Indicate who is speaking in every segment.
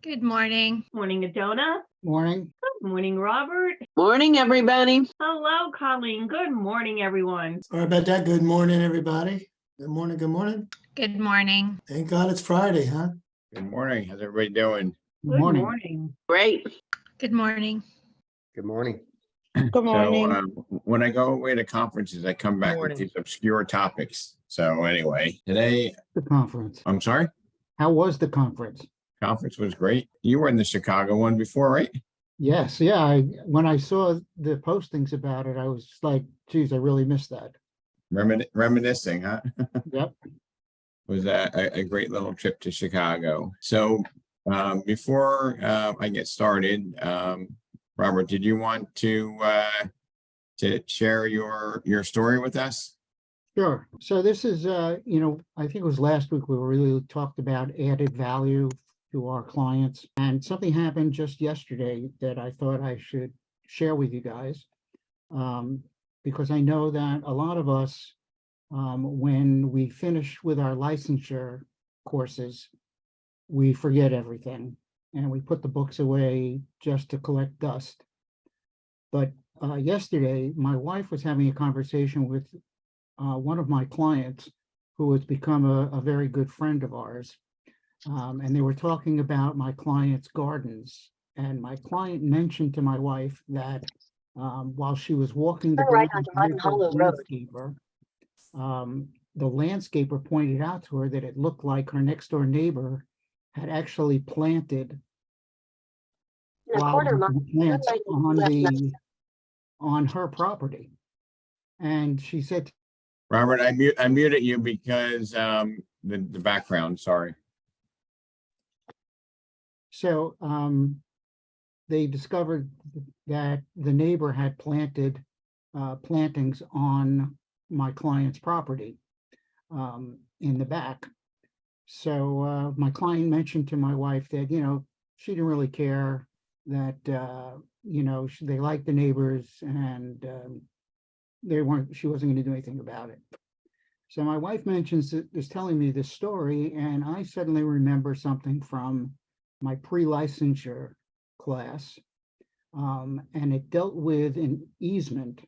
Speaker 1: Good morning.
Speaker 2: Morning, Adona.
Speaker 3: Morning.
Speaker 2: Good morning, Robert.
Speaker 4: Morning, everybody.
Speaker 2: Hello, Colleen. Good morning, everyone.
Speaker 3: Sorry about that. Good morning, everybody. Good morning. Good morning.
Speaker 1: Good morning.
Speaker 3: Thank God it's Friday, huh?
Speaker 5: Good morning. How's everybody doing?
Speaker 3: Good morning.
Speaker 2: Morning.
Speaker 4: Great.
Speaker 1: Good morning.
Speaker 6: Good morning.
Speaker 4: Good morning.
Speaker 5: So when I go away to conferences, I come back with these obscure topics. So anyway, today,
Speaker 3: The conference.
Speaker 5: I'm sorry,
Speaker 3: How was the conference?
Speaker 5: conference was great. You were in the Chicago one before, right?
Speaker 3: Yes, yeah. When I saw the postings about it, I was like, geez, I really missed that.
Speaker 5: Reminiscing, huh?
Speaker 3: Yep.
Speaker 5: Was a great little trip to Chicago. So before I get started, Robert, did you want to share your story with us?
Speaker 3: Sure. So this is, I think it was last week we really talked about added value to our clients. And something happened just yesterday that I thought I should share with you guys. Because I know that a lot of us, when we finish with our licensure courses, we forget everything and we put the books away just to collect dust. But yesterday, my wife was having a conversation with one of my clients who has become a very good friend of ours. And they were talking about my client's gardens. And my client mentioned to my wife that while she was walking the
Speaker 4: Right
Speaker 3: garden
Speaker 4: onto
Speaker 3: with
Speaker 4: Hollow
Speaker 3: the
Speaker 4: Road.
Speaker 3: landscaper, the landscaper pointed out to her that it looked like her next door neighbor had actually planted flowers and plants on her property. And she said,
Speaker 5: Robert, I muted you because the background, sorry.
Speaker 3: so they discovered that the neighbor had planted plantings on my client's property in the back. So my client mentioned to my wife that, she didn't really care, that, they liked the neighbors and she wasn't going to do anything about it. So my wife is telling me this story, and I suddenly remember something from my pre-licensure class, and it dealt with an easement,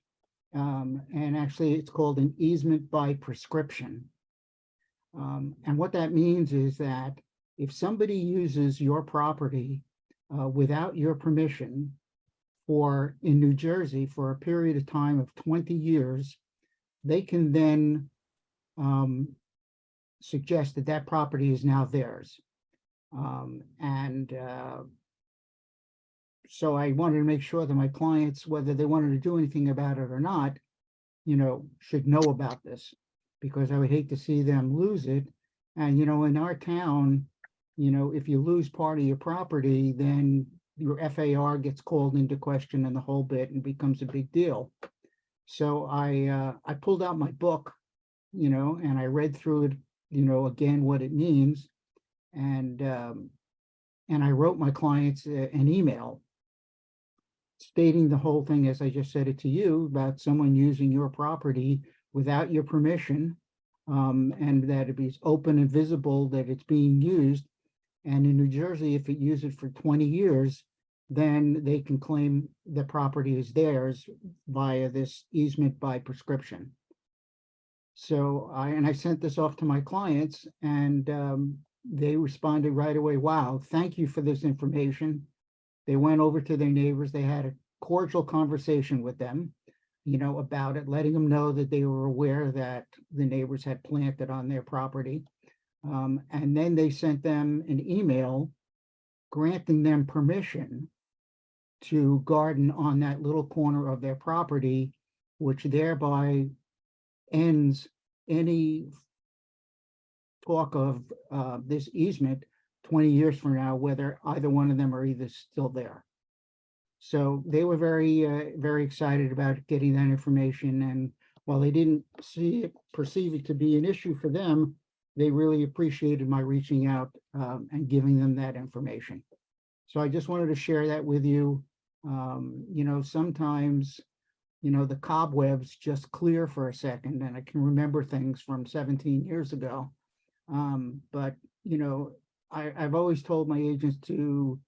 Speaker 3: and actually it's called an easement by prescription. And what that means is that if somebody uses your property without your permission in New Jersey for a period of time of 20 years, they can then suggest that property is now theirs. So I wanted to make sure that my clients, whether they wanted to do anything about it or not, should know about this, because I would hate to see them lose it. And, in our town, if you lose part of your property, then your FAR gets called into question and the whole bit, and becomes a big deal. So I pulled out my book, and I read through it, again, what it means. And I wrote my clients an email stating the whole thing, as I just said it to you, about someone using your property without your permission, and that it be open and visible that it's being used. And in New Jersey, if it uses it for 20 years, then they can claim the property is theirs via this easement by prescription. So I sent this off to my clients, and they responded right away. Wow, thank you for this information. They went over to their neighbors. They had a cordial conversation with them, about it, letting them know that they were aware that the neighbors had planted on their property. And then they sent them an email granting them permission to garden on that little corner of their property, which thereby ends any talk of this easement 20 years from now, whether either one of them are either still there. So they were very, very excited about getting that information. And while they didn't perceive it to be an issue for them, they really appreciated my reaching out and giving them that information. So I just wanted to share that with you. Sometimes, the cobwebs just clear for a second, and I can remember things from 17 years ago. But, I've always told my agents to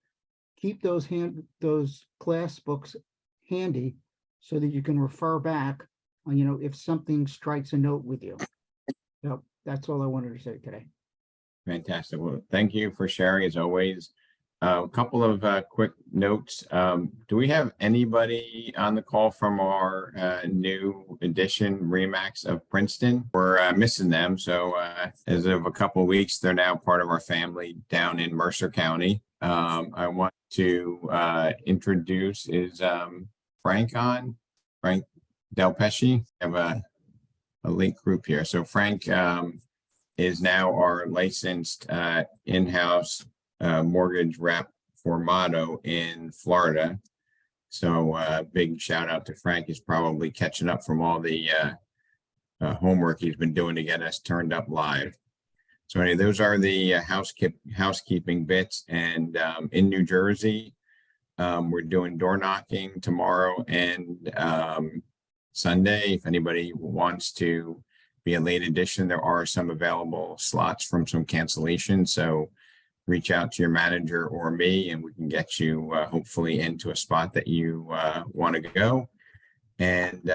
Speaker 3: keep those class books handy so that you can refer back on, if something strikes a note with you. So that's all I wanted to say today.
Speaker 5: Fantastic. Well, thank you for sharing as always. A couple of quick notes. Do we have anybody on the call from our new edition Remax of Princeton? We're missing them. So as of a couple of weeks, they're now part of our family down in Mercer County. I want to introduce Frank on, Frank Del Pesce. I have a link group here. So Frank is now our licensed in-house mortgage rep for Motto in Florida. So big shout out to Frank. He's probably catching up from all the homework he's been doing to get us turned up live. So anyway, those are the housekeeping bits. And in New Jersey, we're doing door knocking tomorrow and Sunday. If anybody wants to be a late addition, there are some available slots from some cancellations. So reach out to your manager or me, and we can get you hopefully into a spot that you want to go. And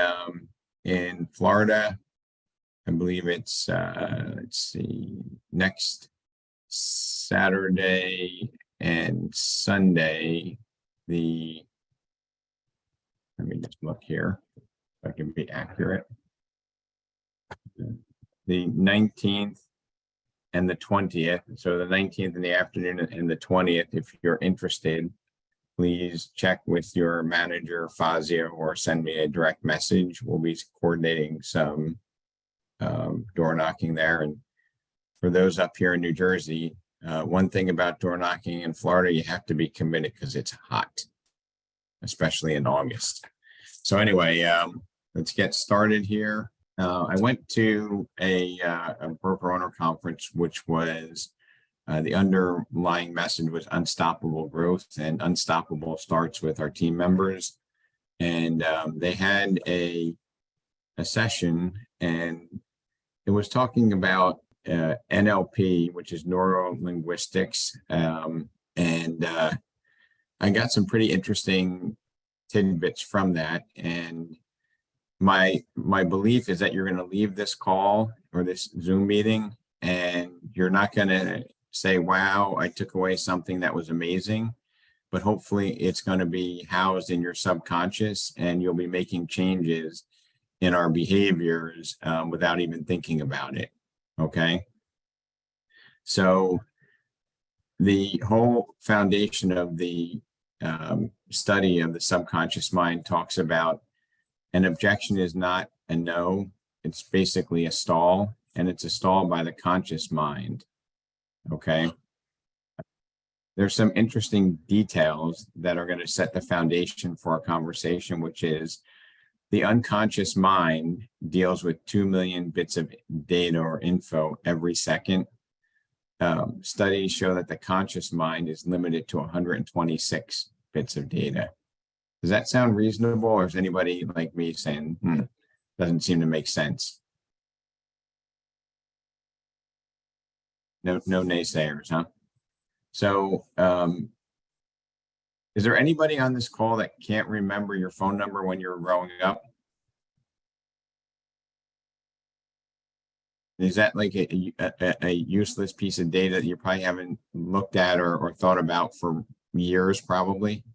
Speaker 5: in Florida, I believe it's, let's see, next Saturday and Sunday, let me just look here if I can be accurate. The 19th and the 20th. So the 19th in the afternoon and the 20th, if you're interested, please check with your manager, Fazia, or send me a direct message. We'll be coordinating some door knocking there. And for those up here in New Jersey, one thing about door knocking in Florida, you have to be committed because it's hot, especially in August. So anyway, let's get started here. I went to a broker owner conference, which was the underlying message was unstoppable growth, and unstoppable starts with our team members. And they had a session, and it was talking about NLP, which is neuro linguistics. And I got some pretty interesting tidbits from that. And my belief is that you're going to leave this call or this Zoom meeting and you're not going to say, wow, I took away something that was amazing, but hopefully it's going to be housed in your subconscious and you'll be making changes in our behaviors without even thinking about it. Okay. So the whole foundation of the study of the subconscious mind talks about an objection is not a no, it's basically a stall, and it's a stall by the conscious mind. Okay. There's some interesting details that are going to set the foundation for our conversation, which is the unconscious mind deals with 2 million bits of data or info every second. Studies show that the conscious mind is limited to 126 bits of data. Does that sound reasonable, or is anybody like me saying, doesn't seem to make sense? No naysayers, huh? So is there anybody on this call that can't remember your phone number when you were growing up? Is that like a useless piece of data that you probably haven't looked at or thought about for years, probably?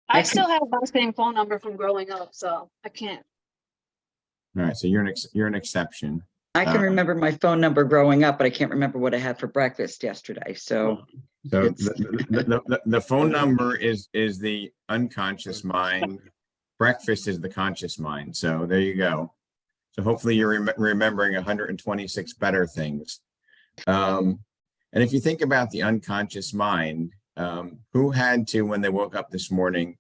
Speaker 4: I still have my same phone number from growing up, so I can't.
Speaker 5: All right, so you're an exception.
Speaker 6: I can remember my phone number growing up, but I can't remember what I had for breakfast yesterday. So
Speaker 5: the phone number is the unconscious mind. Breakfast is the conscious mind. So there you go. So hopefully you're remembering 126 better things. And if you think about the unconscious mind, who had to, when they woke up this morning,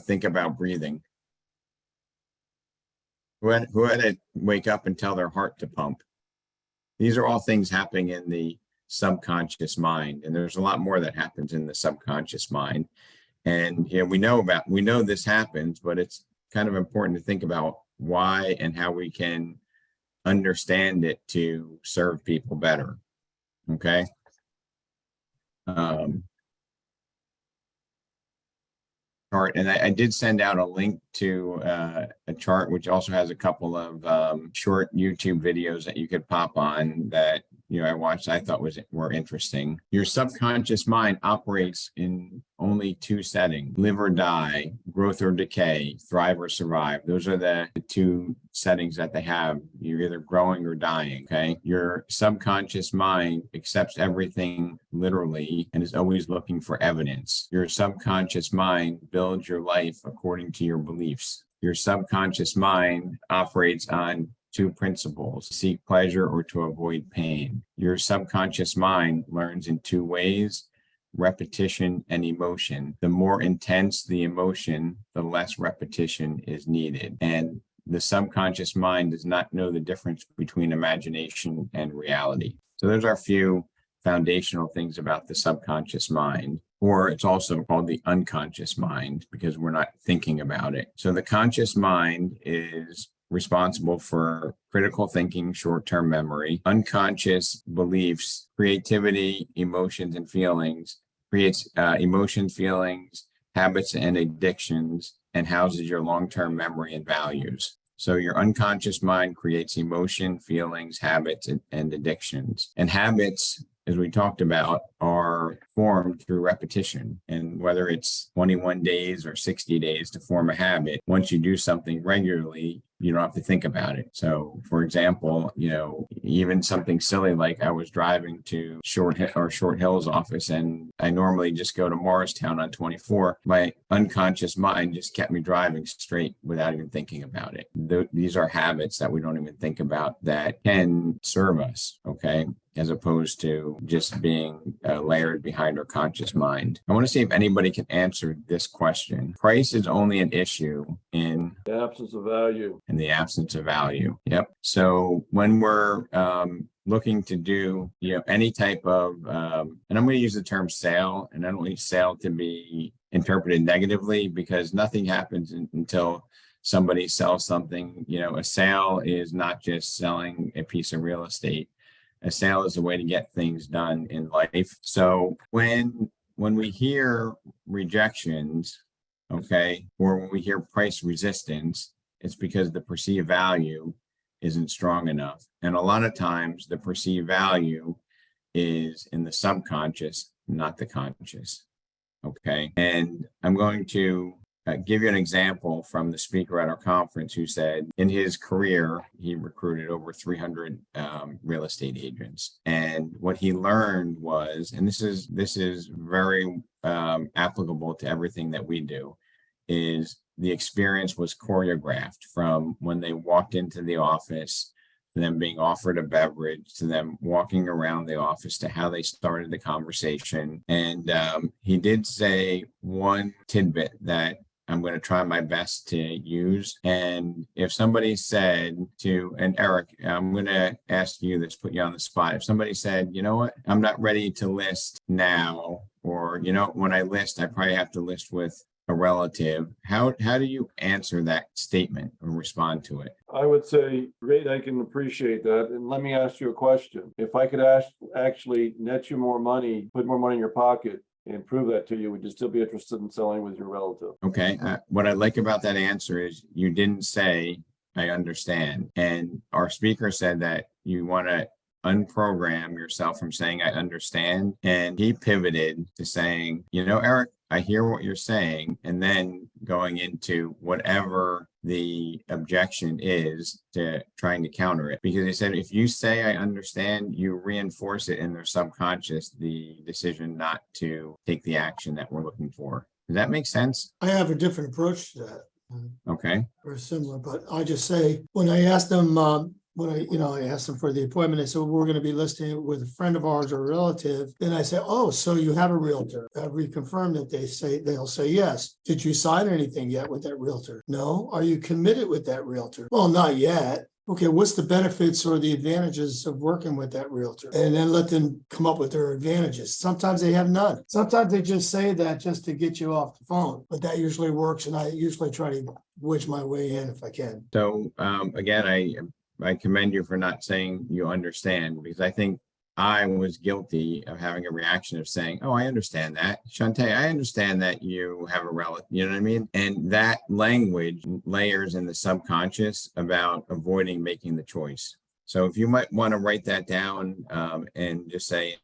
Speaker 5: think about breathing? Who had to wake up and tell their heart to pump? These are all things happening in the subconscious mind. And there's a lot more that happens in the subconscious mind. And we know this happens, but it's kind of important to think about why and how we can understand it to serve people better. Okay. Chart, and I did send out a link to a chart which also has a couple of short YouTube videos that you could pop on that I watched. I thought were interesting. Your subconscious mind operates in only two settings: live or die, growth or decay, thrive or survive. Those are the two settings that they have. You're either growing or dying. Okay. Your subconscious mind accepts everything literally and is always looking for evidence. Your subconscious mind builds your life according to your beliefs. Your subconscious mind operates on two principles: seek pleasure or to avoid pain. Your subconscious mind learns in two ways: repetition and emotion. The more intense the emotion, the less repetition is needed. And the subconscious mind does not know the difference between imagination and reality. So those are a few foundational things about the subconscious mind, or it's also called the unconscious mind because we're not thinking about it. So the conscious mind is responsible for critical thinking, short-term memory, unconscious beliefs, creativity, emotions, and feelings, creates emotion, feelings, habits, and addictions, and houses your long-term memory and values. So your unconscious mind creates emotion, feelings, habits, and addictions. And habits, as we talked about, are formed through repetition. And whether it's 21 days or 60 days to form a habit, once you do something regularly, you don't have to think about it. So, for example, even something silly like I was driving to Short Hills office, and I normally just go to Morristown on 24. My unconscious mind just kept me driving straight without even thinking about it. These are habits that we don't even think about that can serve us, okay, as opposed to just being layered behind our conscious mind. I want to see if anybody can answer this question. Price is only an issue in
Speaker 7: the absence of value.
Speaker 5: In the absence of value. Yep. So when we're looking to do, any type of, and I'm going to use the term sale, and I don't want sale to be interpreted negatively because nothing happens until somebody sells something. A sale is not just selling a piece of real estate. A sale is a way to get things done in life. So when we hear rejections, okay, or when we hear price resistance, it's because the perceived value isn't strong enough. And a lot of times the perceived value is in the subconscious, not the conscious. Okay. And I'm going to give you an example from the speaker at our conference who said in his career, he recruited over 300 real estate agents. And what he learned was, and this is very applicable to everything that we do, is the experience was choreographed from when they walked into the office, to them being offered a beverage, to them walking around the office, to how they started the conversation. And he did say one tidbit that I'm going to try my best to use. And if somebody said and Eric, I'm going to ask you this, put you on the spot. If somebody said, you know what, I'm not ready to list now, or, when I list, I probably have to list with a relative. How do you answer that statement or respond to it?
Speaker 7: I would say, great, I can appreciate that. And let me ask you a question. If I could actually net you more money, put more money in your pocket, and prove that to you, would you still be interested in selling with your relative?
Speaker 5: Okay. What I like about that answer is you didn't say, I understand. And our speaker said that you want to unprogram yourself from saying, I understand. And he pivoted to saying, Eric, I hear what you're saying, and then going into whatever the objection is to trying to counter it. Because he said, if you say I understand, you reinforce it in their subconscious, the decision not to take the action that we're looking for. Does that make sense?
Speaker 8: I have a different approach to that.
Speaker 5: Okay.
Speaker 8: Very similar, but I just say, when I asked them, I asked them for the appointment, they said, we're going to be listing it with a friend of ours or a relative. Then I say, oh, so you have a realtor. I reconfirm that they'll say yes. Did you sign anything yet with that realtor? No. Are you committed with that realtor? Well, not yet. Okay, what's the benefits or the advantages of working with that realtor? And then let them come up with their advantages. Sometimes they have none. Sometimes they just say that just to get you off the phone, but that usually works. And I usually try to wedge my way in if I can.
Speaker 5: So again, I commend you for not saying you understand, because I think I was guilty of having a reaction of saying, oh, I understand that. Shantae, I understand that you have a relative, you know what I mean? And that language layers in the subconscious about avoiding making the choice. So if you might want to write that down and just say,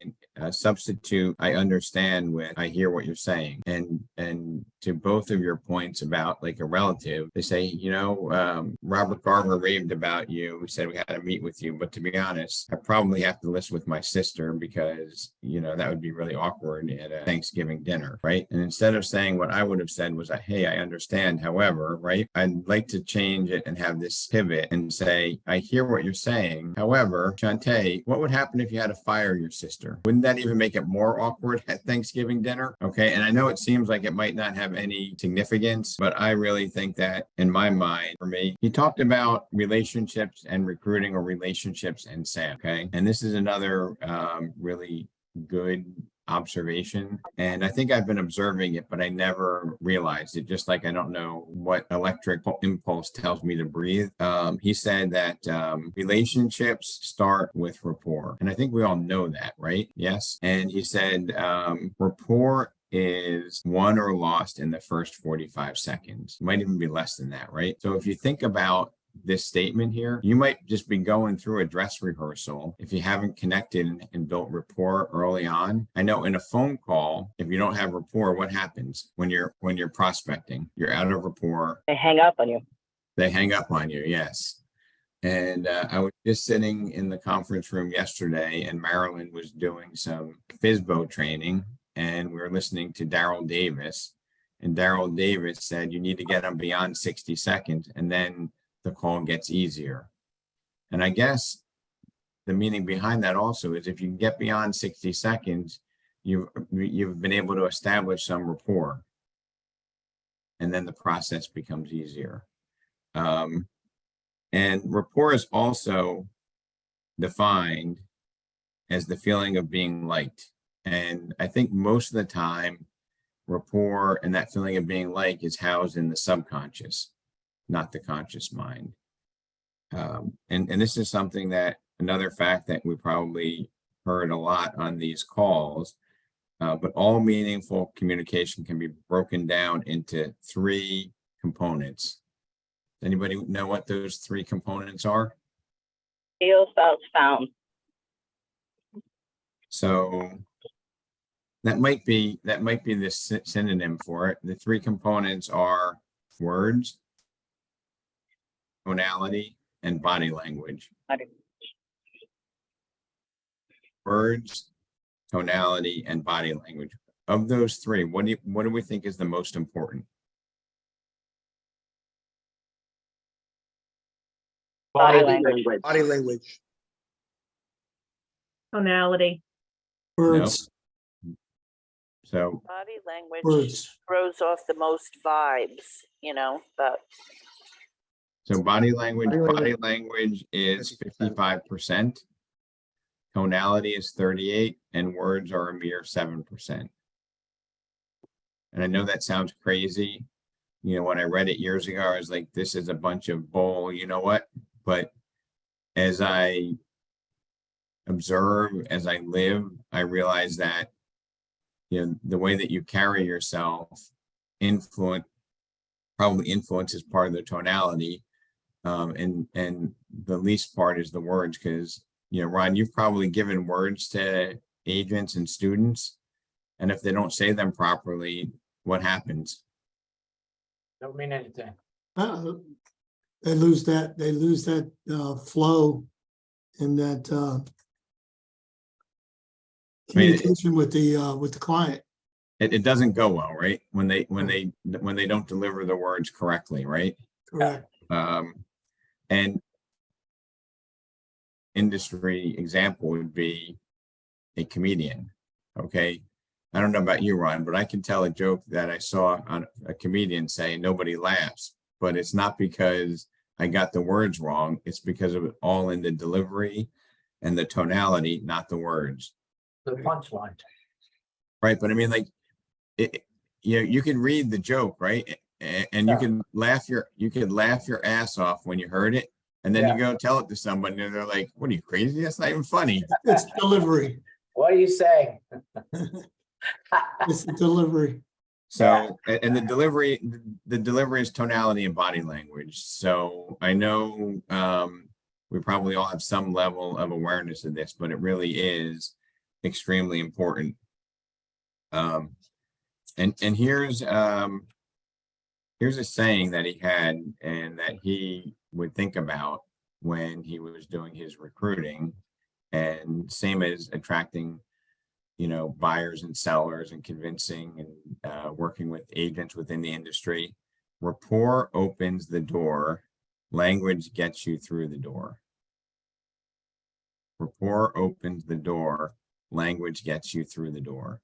Speaker 5: substitute, I understand with, I hear what you're saying. And to both of your points about like a relative, they say, you know, Robert Garver raved about you. We said we had to meet with you, but to be honest, I probably have to list with my sister because, you know, that would be really awkward at a Thanksgiving dinner, right? And instead of saying what I would have said was, hey, I understand. However, right, I'd like to change it and have this pivot and say, I hear what you're saying. However, Shantae, what would happen if you had to fire your sister? Wouldn't that even make it more awkward at Thanksgiving dinner? Okay. And I know it seems like it might not have any significance, but I really think that in my mind, for me, he talked about relationships and recruiting or relationships and sales. Okay. And this is another really good observation. And I think I've been observing it, but I never realized it, just like I don't know what electric impulse tells me to breathe. He said that relationships start with rapport. And I think we all know that, right? Yes. And he said rapport is won or lost in the first 45 seconds. It might even be less than that, right? So if you think about this statement here, you might just be going through a dress rehearsal if you haven't connected and built rapport early on. I know in a phone call, if you don't have rapport, what happens when you're prospecting? You're out of rapport.
Speaker 9: They hang up on you.
Speaker 5: They hang up on you, yes. And I was just sitting in the conference room yesterday, and Marilyn was doing some FISBO training, and we were listening to Daryl Davis. And Daryl Davis said, you need to get them beyond 60 seconds, and then the call gets easier. And I guess the meaning behind that also is if you can get beyond 60 seconds, you've been able to establish some rapport, and then the process becomes easier. And rapport is also defined as the feeling of being liked. And I think most of the time, rapport and that feeling of being liked is housed in the subconscious, not the conscious mind. And this is something that, another fact that we probably heard a lot on these calls, but all meaningful communication can be broken down into 3 components. Does anybody know what those 3 components are?
Speaker 9: Feel, felt, found.
Speaker 5: So that might be the synonym for it. The 3 components are words, tonality, and body language. Words, tonality, and body language. Of those 3, what do we think is the most important?
Speaker 9: Body language.
Speaker 10: Body language.
Speaker 2: Tonality.
Speaker 8: Words,
Speaker 5: So
Speaker 11: Body language
Speaker 8: words.
Speaker 11: throws off the most vibes, you know, but
Speaker 5: body language
Speaker 10: Body language.
Speaker 5: is 55%. Tonality is 38%, and words are a mere 7%. And I know that sounds crazy. You know, when I read it years ago, I was like, this is a bunch of bull, you know what? But as I observe, as I live, I realize that, you know, the way that you carry yourself probably influences part of the tonality. And the least part is the words, because, you know, Ron, you've probably given words to agents and students, and if they don't say them properly, what happens?
Speaker 10: Don't mean anything.
Speaker 8: They lose that flow and that communication with the client.
Speaker 5: It doesn't go well, right? When they don't deliver the words correctly, right?
Speaker 8: Correct.
Speaker 5: And industry example would be a comedian. Okay. I don't know about you, Ron, but I can tell a joke that I saw on a comedian say, nobody laughs, but it's not because I got the words wrong. It's because of it all in the delivery and the tonality, not the words.
Speaker 10: The punchline.
Speaker 5: Right. But I mean, like, you can read the joke, right? And you can laugh your ass off when you heard it. And then
Speaker 10: Yeah.
Speaker 5: you go tell it to somebody and they're like, what are you crazy? That's not even funny.
Speaker 8: It's delivery.
Speaker 10: What are you saying?
Speaker 8: It's the delivery.
Speaker 5: So, and the delivery is tonality and body language. So I know we probably all have some level of awareness of this, but it really is extremely important. And here's a saying that he had and that he would think about when he was doing his recruiting, and same as attracting, you know, buyers and sellers and convincing and working with agents within the industry. Rapport opens the door. Language gets you through the door. Rapport opens the door. Language gets you through the door.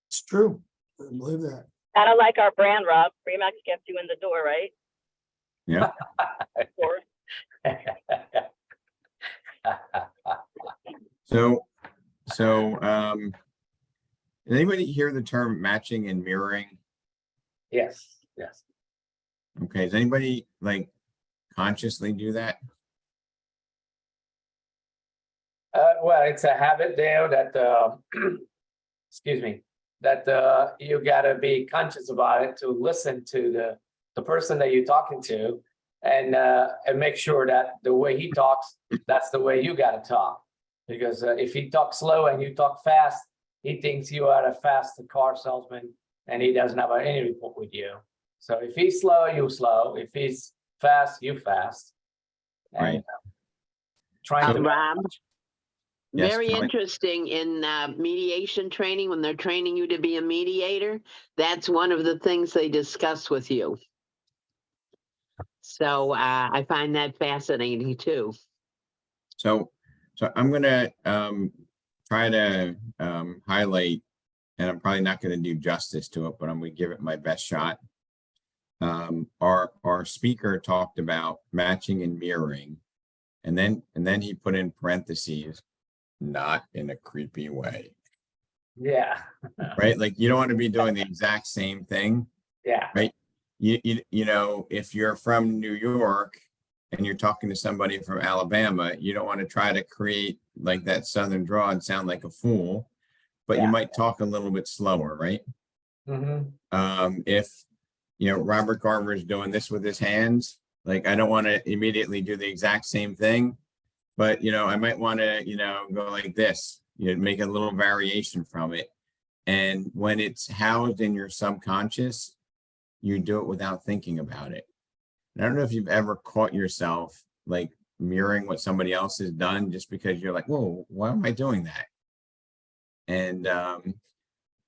Speaker 8: It's true. I believe that.
Speaker 9: Kind of like our brand, Rob. Remax gets you in the door, right?
Speaker 5: Yeah.
Speaker 9: Or
Speaker 5: So, did anybody hear the term matching and mirroring?
Speaker 10: Yes, yes.
Speaker 5: Okay, does anybody like consciously do that?
Speaker 10: Well, it's a habit there that, excuse me, that you gotta be conscious about it to listen to the person that you're talking to, and make sure that the way he talks, that's the way you gotta talk. Because if he talks slow and you talk fast, he thinks you are a fast car salesman and he doesn't have any rapport with you. So if he's slow, you slow. If he's fast, you fast. And,
Speaker 5: Right.
Speaker 10: Trying to.
Speaker 12: Rob,
Speaker 5: Yes,
Speaker 12: very
Speaker 5: Kelly?
Speaker 12: interesting in mediation training, when they're training you to be a mediator, that's one of the things they discuss with you. So I find that fascinating too.
Speaker 5: So I'm gonna try to highlight, and I'm probably not going to do justice to it, but I'm going to give it my best shot. Our speaker talked about matching and mirroring, and then he put in parentheses, not in a creepy way,
Speaker 10: Yeah,
Speaker 5: right? Like you don't want to be doing the exact same thing,
Speaker 10: yeah,
Speaker 5: right? You know, if you're from New York and you're talking to somebody from Alabama, you don't want to try to create like that Southern draw and sound like a fool, but you
Speaker 10: Yeah.
Speaker 5: might talk a little bit slower, right?
Speaker 10: mm-hmm.
Speaker 5: If, you know, Robert Garver is doing this with his hands, like I don't want to immediately do the exact same thing, but, you know, I might want to, you know, go like this, you know, make a little variation from it. And when it's housed in your subconscious, you do it without thinking about it. And I don't know if you've ever caught yourself like mirroring what somebody else has done just because you're like, whoa, why am I doing that? And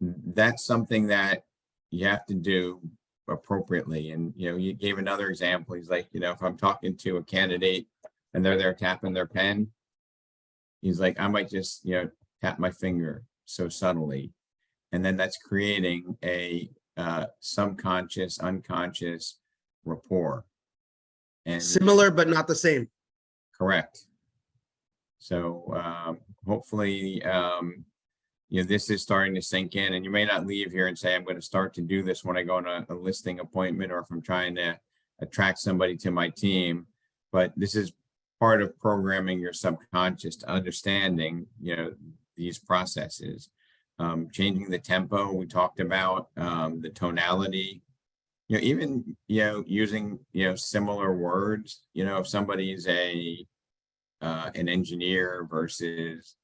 Speaker 5: that's something that you have to do appropriately. And, you know, you gave another example. He's like, you know, if I'm talking to a candidate and they're there tapping their pen, he's like, I might just, you know, tap my finger so subtly. And then that's creating a subconscious, unconscious rapport. And
Speaker 13: Similar, but not the same.
Speaker 5: correct. So hopefully, you know, this is starting to sink in, and you may not leave here and say, I'm going to start to do this when I go on a listing appointment, or if I'm trying to attract somebody to my team. But this is part of programming your subconscious to understanding, you know, these processes. Changing the tempo we talked about, the tonality, you know, even, you know, using, you know, similar words, you know, if somebody's an engineer versus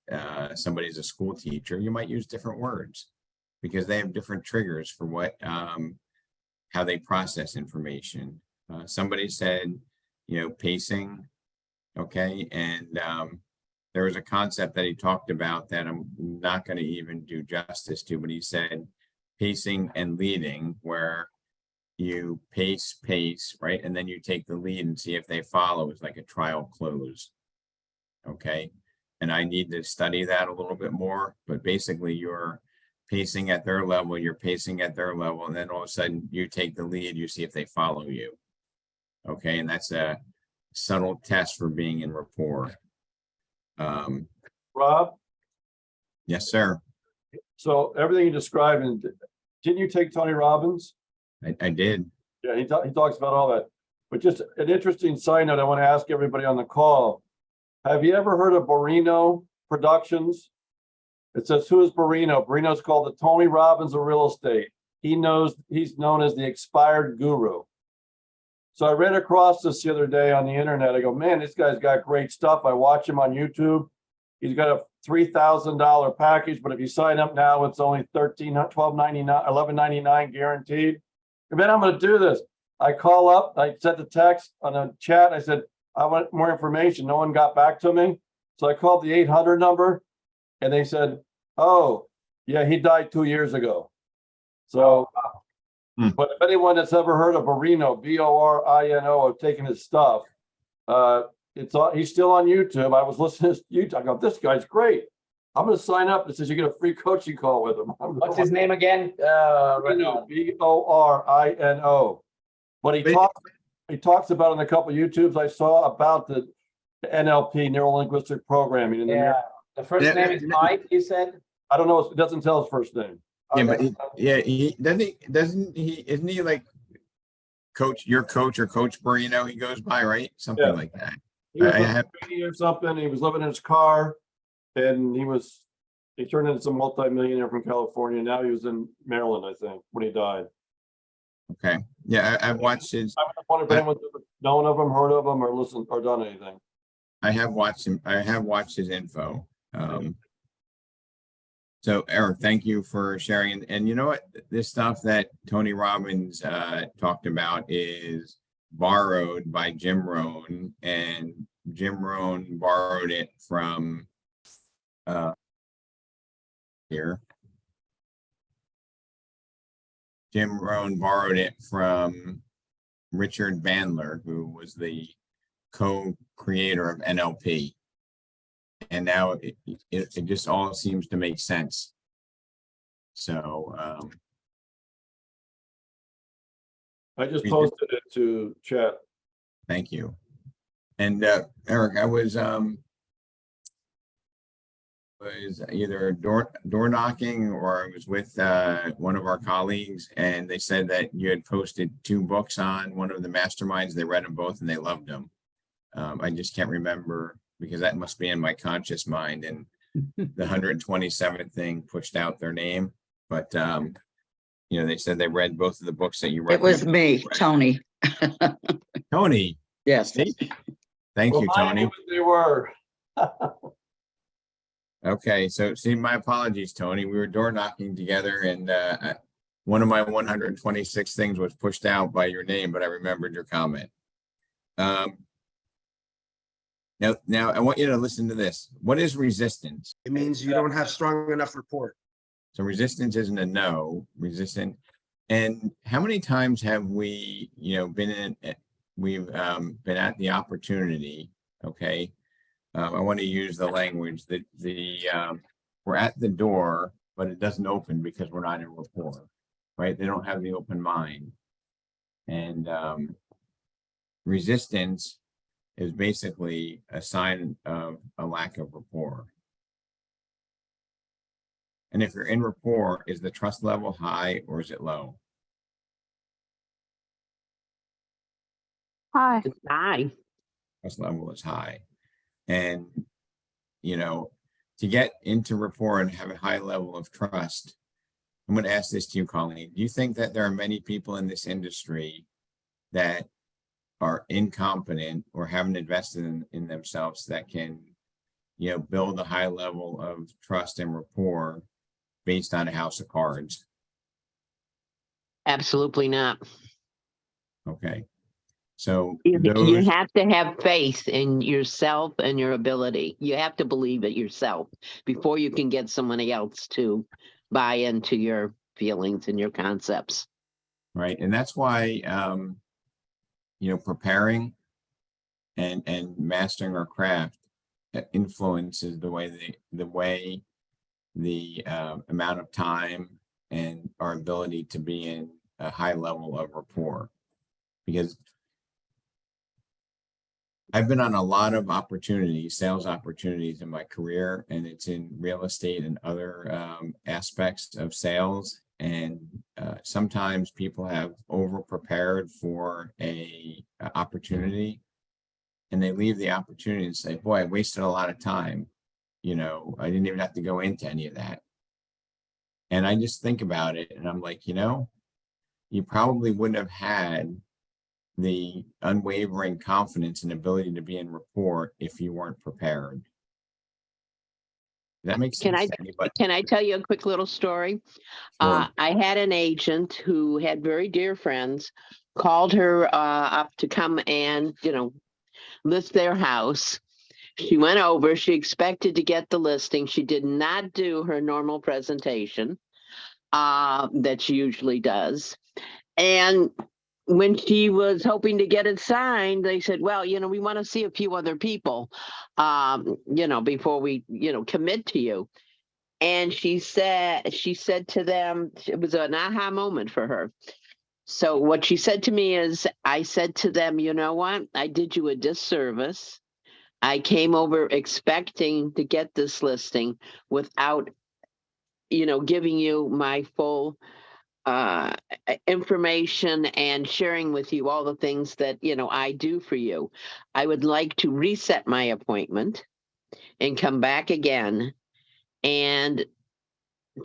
Speaker 5: somebody's a school teacher, you might use different words because they have different triggers for what, how they process information. Somebody said, you know, pacing. Okay. And there was a concept that he talked about that I'm not going to even do justice to, but he said pacing and leading, where you pace, right? And then you take the lead and see if they follow. It's like a trial close. Okay. And I need to study that a little bit more, but basically you're pacing at their level, you're pacing at their level, and then all of a sudden you take the lead, you see if they follow you. Okay. And that's a subtle test for being in rapport.
Speaker 7: Rob,
Speaker 5: Yes, sir.
Speaker 7: so everything you described, and didn't you take Tony Robbins?
Speaker 5: I did.
Speaker 7: Yeah, he talks about all that. But just an interesting side note, I want to ask everybody on the call. Have you ever heard of Borino Productions? It says, who is Borino? Borino's called the Tony Robbins of real estate. He's known as the expired guru. So I ran across this the other day on the internet. I go, man, this guy's got great stuff. I watch him on YouTube. He's got a $3,000 package, but if you sign up now, it's only $12.99, $11.99 guaranteed. Man, I'm going to do this. I call up, I sent the text on a chat. I said, I want more information. No one got back to me. So I called the 800 number and they said, oh, yeah, he died 2 years ago. So, but if anyone that's ever heard of Borino, Borino, have taken his stuff, he's still on YouTube. I was listening to YouTube. I go, this guy's great. I'm going to sign up. It says you get a free coaching call with him.
Speaker 10: What's his name again?
Speaker 7: Borino, Borino. But he talks about in a couple of YouTubes I saw about the NLP, neuro linguistic programming. And
Speaker 10: Yeah, the first name is Mike, you said?
Speaker 7: I don't know. It doesn't tell his first name.
Speaker 5: Yeah, but isn't he like your coach or Coach Borino? He goes by, right? Something like that.
Speaker 7: He was or something. He was living in his car, and he turned into some multi-millionaire from California. Now he was in Maryland, I think, when he died.
Speaker 5: Okay. Yeah, I've watched his.
Speaker 7: I wonder if anyone's ever known of him, heard of him, or listened or done anything.
Speaker 5: I have watched him. I have watched his info. So Eric, thank you for sharing. And you know what? This stuff that Tony Robbins talked about is borrowed by Jim Rohn, and Jim Rohn borrowed it from here. Jim Rohn borrowed it from Richard Bandler, who was the co-creator of NLP. And now it just all seems to make sense. So
Speaker 7: I just posted it to chat.
Speaker 5: Thank you. And Eric, I was either door knocking, or I was with one of our colleagues, and they said that you had posted 2 books on one of the masterminds. They read them both and they loved them. I just can't remember, because that must be in my conscious mind, and the 127th thing pushed out their name. But they said they read both of the books that you read.
Speaker 6: It was me, Tony.
Speaker 5: Tony.
Speaker 6: Yes.
Speaker 5: Thank you, Tony.
Speaker 7: They were.
Speaker 5: Okay, so see, my apologies, Tony. We were door knocking together, and one of my 126 things was pushed out by your name, but I remembered your comment. Now I want you to listen to this. What is resistance?
Speaker 13: It means you don't have strong enough rapport.
Speaker 5: So resistance isn't a no, resistant. And how many times have we, been at the opportunity, okay? I want to use the language that we're at the door, but it doesn't open because we're not in rapport, right? They don't have the open mind. And resistance is basically a sign of a lack of rapport. And if you're in rapport, is the trust level high or is it low?
Speaker 12: Hi. Hi.
Speaker 5: Trust level is high. And, to get into rapport and have a high level of trust, I'm going to ask this to you, Colleen. Do you think that there are many people in this industry that are incompetent or haven't invested in themselves that can, build a high level of trust and rapport based on a house of cards?
Speaker 12: Absolutely not.
Speaker 5: Okay. So
Speaker 12: you have to have faith in yourself and your ability. You have to believe it yourself before you can get somebody else to buy into your feelings and your concepts.
Speaker 5: Right. And that's why, preparing and mastering our craft influences the way the amount of time and our ability to be in a high level of rapport. Because I've been on a lot of sales opportunities in my career, and it's in real estate and other aspects of sales. And sometimes people have over prepared for a opportunity, and they leave the opportunity and say, boy, I wasted a lot of time. You know, I didn't even have to go into any of that. And I just think about it and I'm like, you know, you probably wouldn't have had the unwavering confidence and ability to be in rapport if you weren't prepared. That makes
Speaker 12: Can
Speaker 5: sense
Speaker 12: I
Speaker 5: to anybody.
Speaker 12: can I tell you a quick little story?
Speaker 5: Sure.
Speaker 12: I had an agent who had very dear friends, called her up to come and, list their house. She went over, she expected to get the listing. She did not do her normal presentation that she usually does. And when she was hoping to get it signed, they said, well, we want to see a few other people, before we, commit to you. And she said to them, it was an aha moment for her. So what she said to me is, I said to them, you know what? I did you a disservice. I came over expecting to get this listing without, giving you my full information and sharing with you all the things that, I do for you. I would like to reset my appointment and come back again and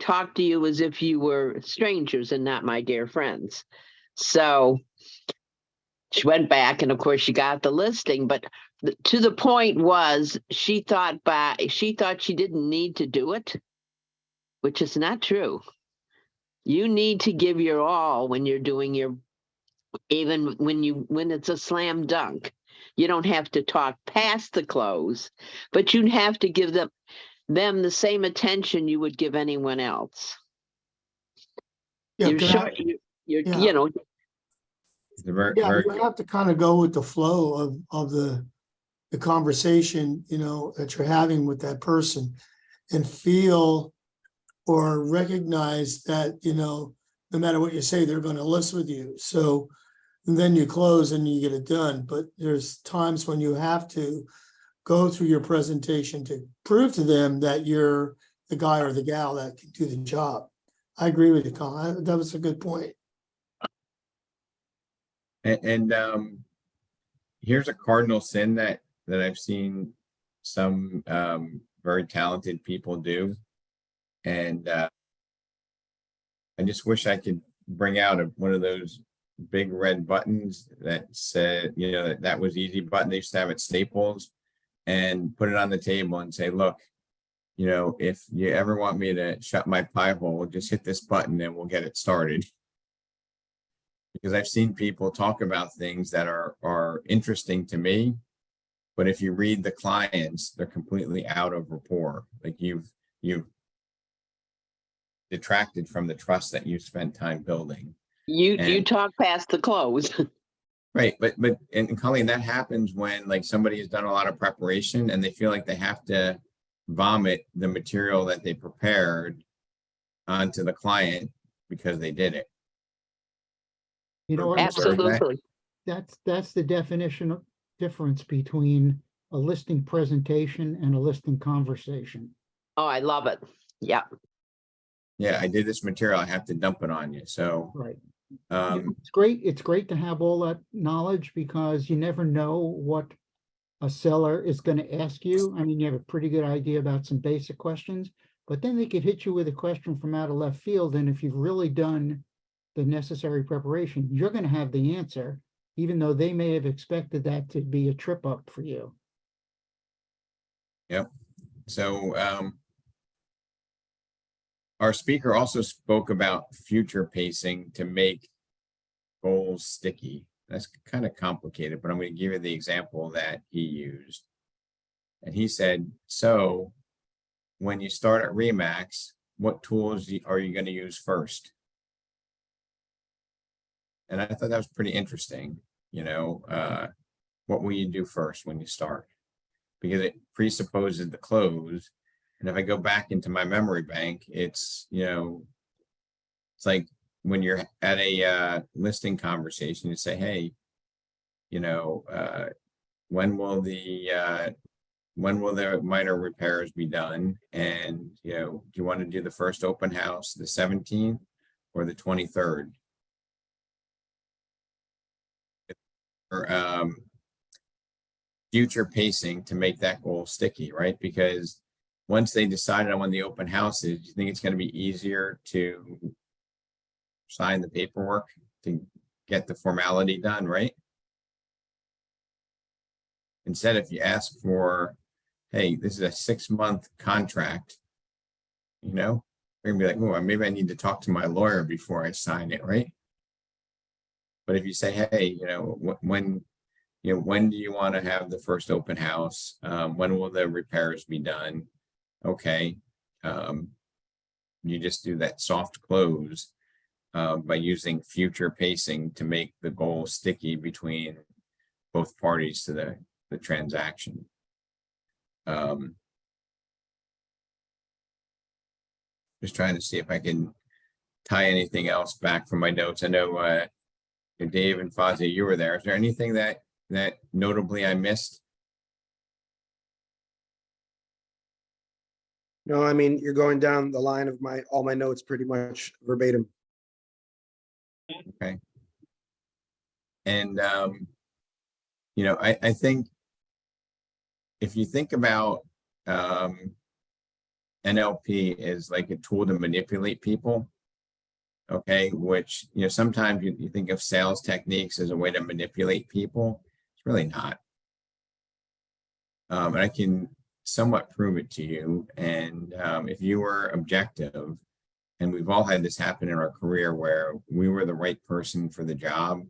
Speaker 12: talk to you as if you were strangers and not my dear friends. So she went back and of course she got the listing, but to the point was she thought she didn't need to do it, which is not true. You need to give your all when you're doing even when it's a slam dunk. You don't have to talk past the close, but you have to give them the same attention you would give anyone else.
Speaker 8: Yeah,
Speaker 12: You're
Speaker 8: can
Speaker 12: sure
Speaker 8: I-
Speaker 12: you're
Speaker 8: yeah.
Speaker 3: Yeah,
Speaker 8: you have to kind of go with the flow of the conversation, that you're having with that person and feel or recognize that, no matter what you say, they're going to listen with you. So and then you close and you get it done. But there's times when you have to go through your presentation to prove to them that you're the guy or the gal that can do the job. I agree with you, Colin. That was a good point.
Speaker 5: And here's a cardinal sin that I've seen some very talented people do. And I just wish I could bring out one of those big red buttons that said, that was easy button they used to have at Staples, and put it on the table and say, look, if you ever want me to shut my pie hole, just hit this button and we'll get it started. Because I've seen people talk about things that are interesting to me, but if you read the clients, they're completely out of rapport. Like you've detracted from the trust that you spent time building.
Speaker 12: You talk past the close.
Speaker 5: Right, but and Colleen, that happens when like somebody has done a lot of preparation and they feel like they have to vomit the material that they prepared onto the client because they did it.
Speaker 12: Absolutely.
Speaker 3: That's the definition of difference between a listing presentation and a listing conversation.
Speaker 12: Oh, I love it. Yeah.
Speaker 5: Yeah, I did this material, I have to dump it on you. So
Speaker 3: right. It's great to have all that knowledge because you never know what a seller is going to ask you. I mean, you have a pretty good idea about some basic questions, but then they could hit you with a question from out of left field. And if you've really done the necessary preparation, you're going to have the answer, even though they may have expected that to be a trip up for you.
Speaker 5: Yep. So our speaker also spoke about future pacing to make goals sticky. That's kind of complicated, but I'm going to give you the example that he used. And he said, so when you start at Remax, what tools are you going to use first? And I thought that was pretty interesting. What will you do first when you start? Because it presupposes the close. And if I go back into my memory bank, it's like when you're at a listing conversation, you say, hey, when will the minor repairs be done? And, do you want to do the first open house the 17th or the 23rd. Or future pacing to make that goal sticky, right? Because once they decided on when the open house is, you think it's going to be easier to sign the paperwork to get the formality done, right? Instead, if you ask for, hey, this is a 6-month contract, you know, they're gonna be like, oh, maybe I need to talk to my lawyer before I sign it, right? But if you say, hey, you know, when do you want to have the first open house? When will the repairs be done? Okay. You just do that soft close by using future pacing to make the goal sticky between both parties to the transaction. Just trying to see if I can tie anything else back from my notes. I know Dave and Fozzie, you were there. Is there anything that notably I missed?
Speaker 13: No, I mean, you're going down the line of all my notes pretty much verbatim.
Speaker 5: Okay. And, you know, I think if you think about NLP as like a tool to manipulate people, okay, which, you know, sometimes you think of sales techniques as a way to manipulate people. It's really not. And I can somewhat prove it to you. And if you were objective, and we've all had this happen in our career where we were the right person for the job,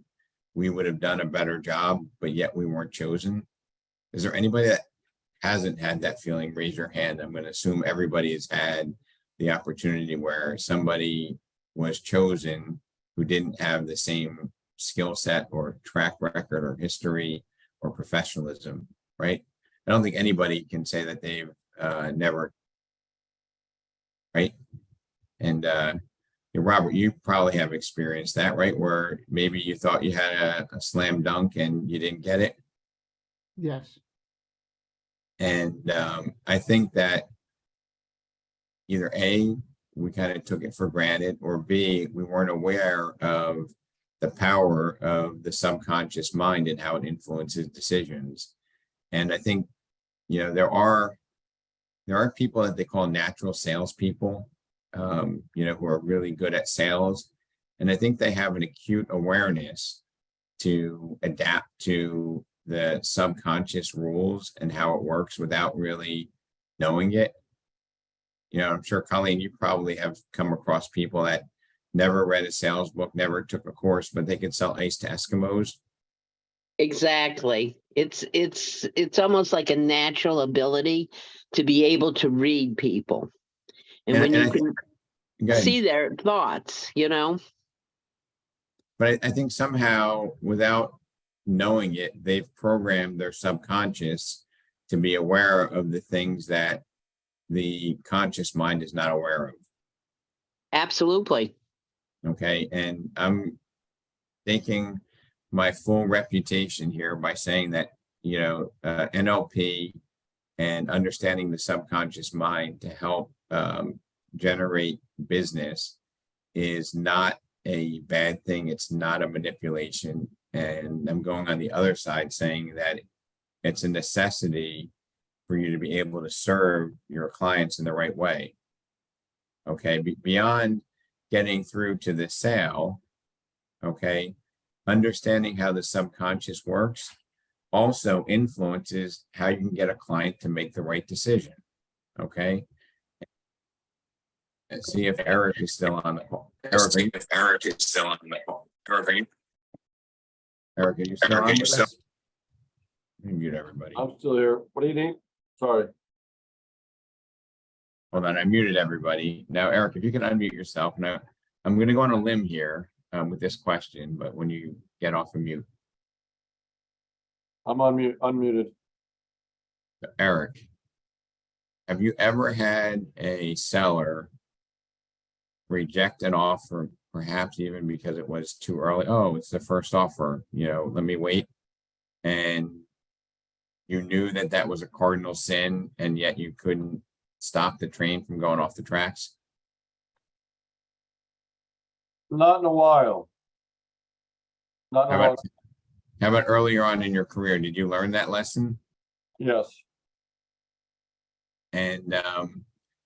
Speaker 5: we would have done a better job, but yet we weren't chosen. Is there anybody that hasn't had that feeling? Raise your hand. I'm going to assume everybody has had the opportunity where somebody was chosen who didn't have the same skill set or track record or history or professionalism, right? I don't think anybody can say that they've never, right? And Robert, you probably have experienced that, right? Where maybe you thought you had a slam dunk and you didn't get it.
Speaker 3: Yes.
Speaker 5: And I think that either A, we kind of took it for granted, or B, we weren't aware of the power of the subconscious mind and how it influences decisions. And I think, you know, there are people that they call natural salespeople, you know, who are really good at sales. And I think they have an acute awareness to adapt to the subconscious rules and how it works without really knowing it. You know, I'm sure, Colleen, you probably have come across people that never read a sales book, never took a course, but they could sell ice to Eskimos.
Speaker 12: Exactly. It's almost like a natural ability to be able to read people. And when you can see their thoughts, you know.
Speaker 5: But I think somehow, without knowing it, they've programmed their subconscious to be aware of the things that the conscious mind is not aware of.
Speaker 12: Absolutely.
Speaker 5: Okay. And I'm taking my full reputation here by saying that, you know, NLP and understanding the subconscious mind to help generate business is not a bad thing. It's not a manipulation. And I'm going on the other side saying that it's a necessity for you to be able to serve your clients in the right way. Okay, beyond getting through to the sale, okay, understanding how the subconscious works also influences how you can get a client to make the right decision. Okay. And see if Eric is still on the call. Eric, if Eric is still on the call. Eric, are you still on with us? Mute everybody.
Speaker 7: I'm still here. What do you need? Sorry.
Speaker 5: Hold on, I muted everybody. Now, Eric, if you can unmute yourself. Now, I'm going to go on a limb here with this question, but when you get off of mute.
Speaker 7: I'm unmuted.
Speaker 5: Eric, have you ever had a seller reject an offer, perhaps even because it was too early? Oh, it's the first offer, you know, let me wait. And you knew that that was a cardinal sin, and yet you couldn't stop the train from going off the tracks?
Speaker 7: Not in a while. Not in
Speaker 5: How
Speaker 7: a long,
Speaker 5: about, how about earlier on in your career? Did you learn that lesson?
Speaker 7: yes.
Speaker 5: And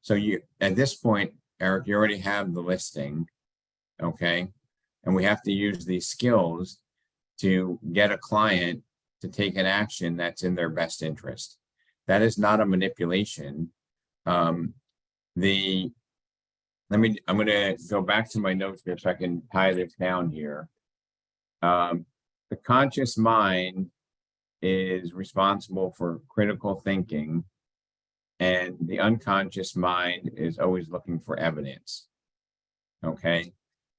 Speaker 5: so you, at this point, Eric, you already have the listing, okay? And we have to use these skills to get a client to take an action that's in their best interest. That is not a manipulation. I'm gonna go back to my notes here so I can tie this down here. The conscious mind is responsible for critical thinking, and the unconscious mind is always looking for evidence. Okay,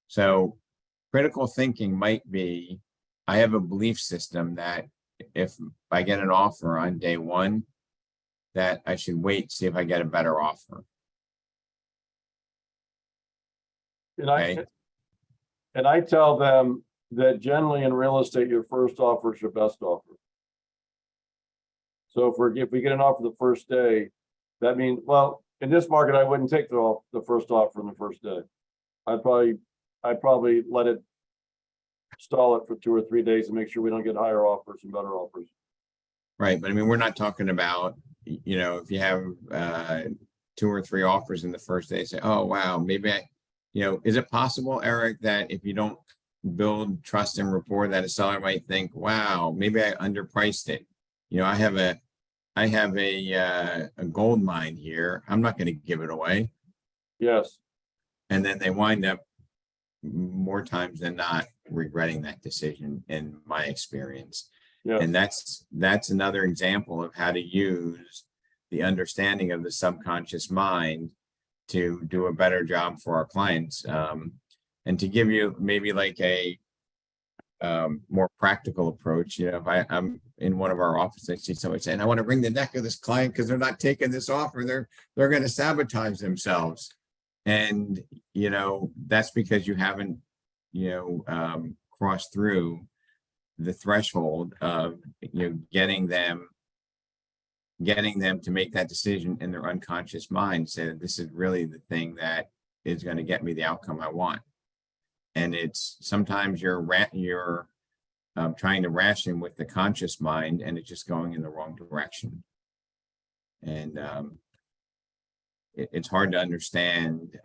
Speaker 5: so critical thinking might be, I have a belief system that if I get an offer on day one, that I should wait, see if I get a better offer.
Speaker 7: And
Speaker 5: Okay.
Speaker 7: I tell them that generally in real estate, your first offer is your best offer. So if we get an offer the first day, that means, well, in this market, I wouldn't take the first offer on the first day. I'd probably let it stall it for 2 or 3 days and make sure we don't get higher offers and better offers.
Speaker 5: Right, but I mean, we're not talking about, if you have 2 or 3 offers in the first day, say, oh, wow, maybe is it possible, Eric, that if you don't build trust and rapport, that a seller might think, wow, maybe I underpriced it. I have a gold mine here. I'm not going to give it away.
Speaker 7: Yes.
Speaker 5: And then they wind up more times than not regretting that decision, in my experience.
Speaker 7: Yes.
Speaker 5: And that's another example of how to use the understanding of the subconscious mind to do a better job for our clients. And to give you maybe like a more practical approach, if I'm in one of our offices, I see somebody saying, I want to wring the neck of this client because they're not taking this offer. They're going to sabotage themselves. And, that's because you haven't, crossed through the threshold of, getting them to make that decision in their unconscious mind, say that this is really the thing that is going to get me the outcome I want. And it's sometimes you're trying to ration with the conscious mind, and it's just going in the wrong direction. And it's hard to understand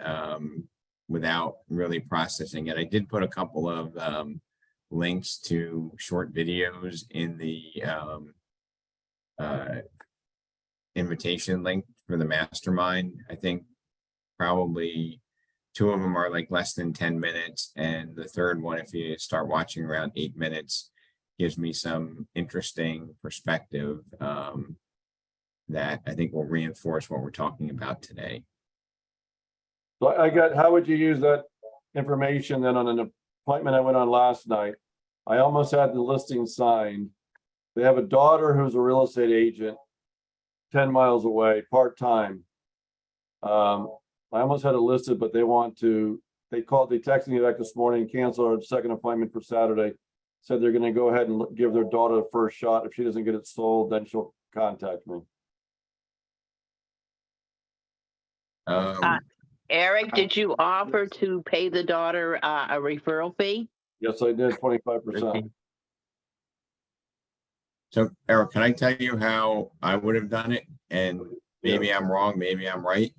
Speaker 5: without really processing it. I did put a couple of links to short videos in the invitation link for the mastermind. I think probably 2 of them are like less than 10 minutes. And the third one, if you start watching around 8 minutes, gives me some interesting perspective that I think will reinforce what we're talking about today.
Speaker 7: So how would you use that information then on an appointment I went on last night? I almost had the listing signed. They have a daughter who's a real estate agent 10 miles away, part-time. I almost had it listed, but they texted me back this morning, cancel our second appointment for Saturday. Said they're going to go ahead and give their daughter the first shot. If she doesn't get it sold, then she'll contact me.
Speaker 12: Eric, did you offer to pay the daughter a referral fee?
Speaker 7: Yes, I did, 25%.
Speaker 5: So Eric, can I tell you how I would have done it? And maybe I'm wrong, maybe I'm right.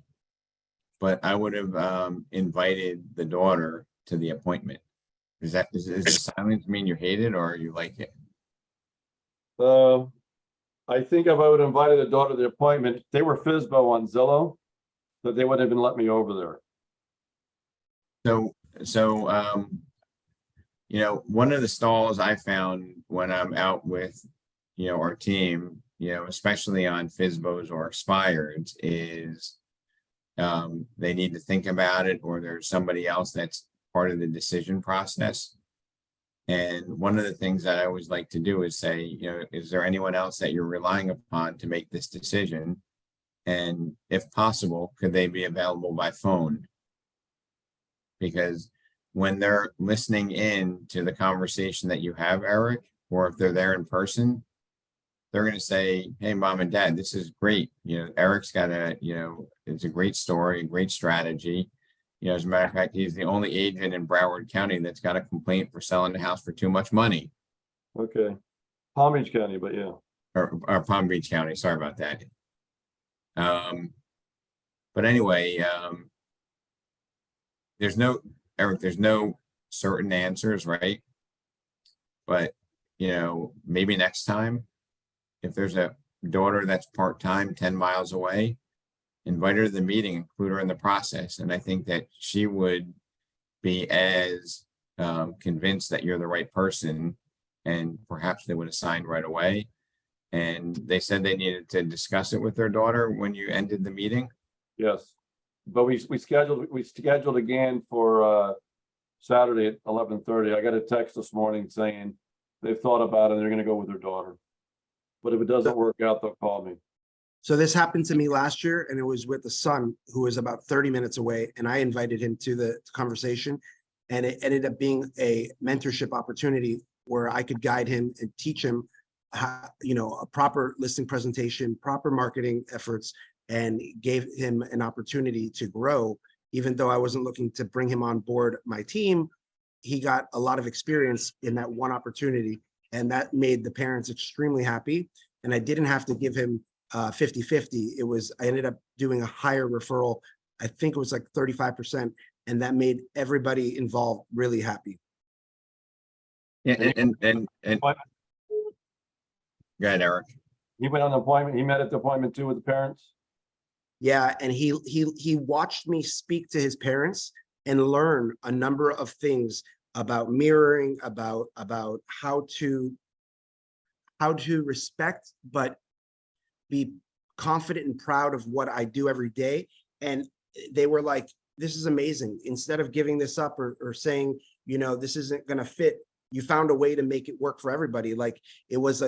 Speaker 5: But I would have invited the daughter to the appointment. Does the silence mean you hate it or you like it?
Speaker 7: I think if I would have invited the daughter to the appointment, they were FSBO on Zillow, that they wouldn't even let me over there.
Speaker 5: So one of the stalls I found when I'm out with, our team, especially on FSBOs or expireds, is they need to think about it, or there's somebody else that's part of the decision process. And one of the things that I always like to do is say, is there anyone else that you're relying upon to make this decision? And if possible, could they be available by phone? Because when they're listening in to the conversation that you have, Eric, or if they're there in person, they're going to say, hey, mom and dad, this is great. Eric's got it's a great story, great strategy. You know, as a matter of fact, he's the only agent in Broward County that's got a complaint for selling the house for too much money.
Speaker 7: Okay. Palm Beach County, but yeah.
Speaker 5: Or Palm Beach County, sorry about that. But anyway, Eric, there's no certain answers, right? But, you know, maybe next time, if there's a daughter that's part-time, 10 miles away, invite her to the meeting, include her in the process. And I think that she would be as convinced that you're the right person, and perhaps they would have signed right away. And they said they needed to discuss it with their daughter when you ended the meeting.
Speaker 7: Yes. But we scheduled again for Saturday at 11:30. I got a text this morning saying they've thought about it and they're gonna go with their daughter. But if it doesn't work out, they'll call me.
Speaker 13: So this happened to me last year, and it was with a son who was about 30 minutes away, and I invited him to the conversation, and it ended up being a mentorship opportunity where I could guide him and teach him how, you know, a proper listing presentation, proper marketing efforts, and gave him an opportunity to grow. Even though I wasn't looking to bring him on board my team, he got a lot of experience in that one opportunity, and that made the parents extremely happy. And I didn't have to give him 50-50. I ended up doing a higher referral. I think it was like 35%. And that made everybody involved really happy.
Speaker 5: Yeah, and go ahead, Eric.
Speaker 7: He went on the appointment. He met at the appointment too with the parents.
Speaker 13: Yeah, and he watched me speak to his parents and learn a number of things about mirroring, about how to respect, but be confident and proud of what I do every day. And they were like, this is amazing. Instead of giving this up or saying, you know, this isn't going to fit, you found a way to make it work for everybody. Like it was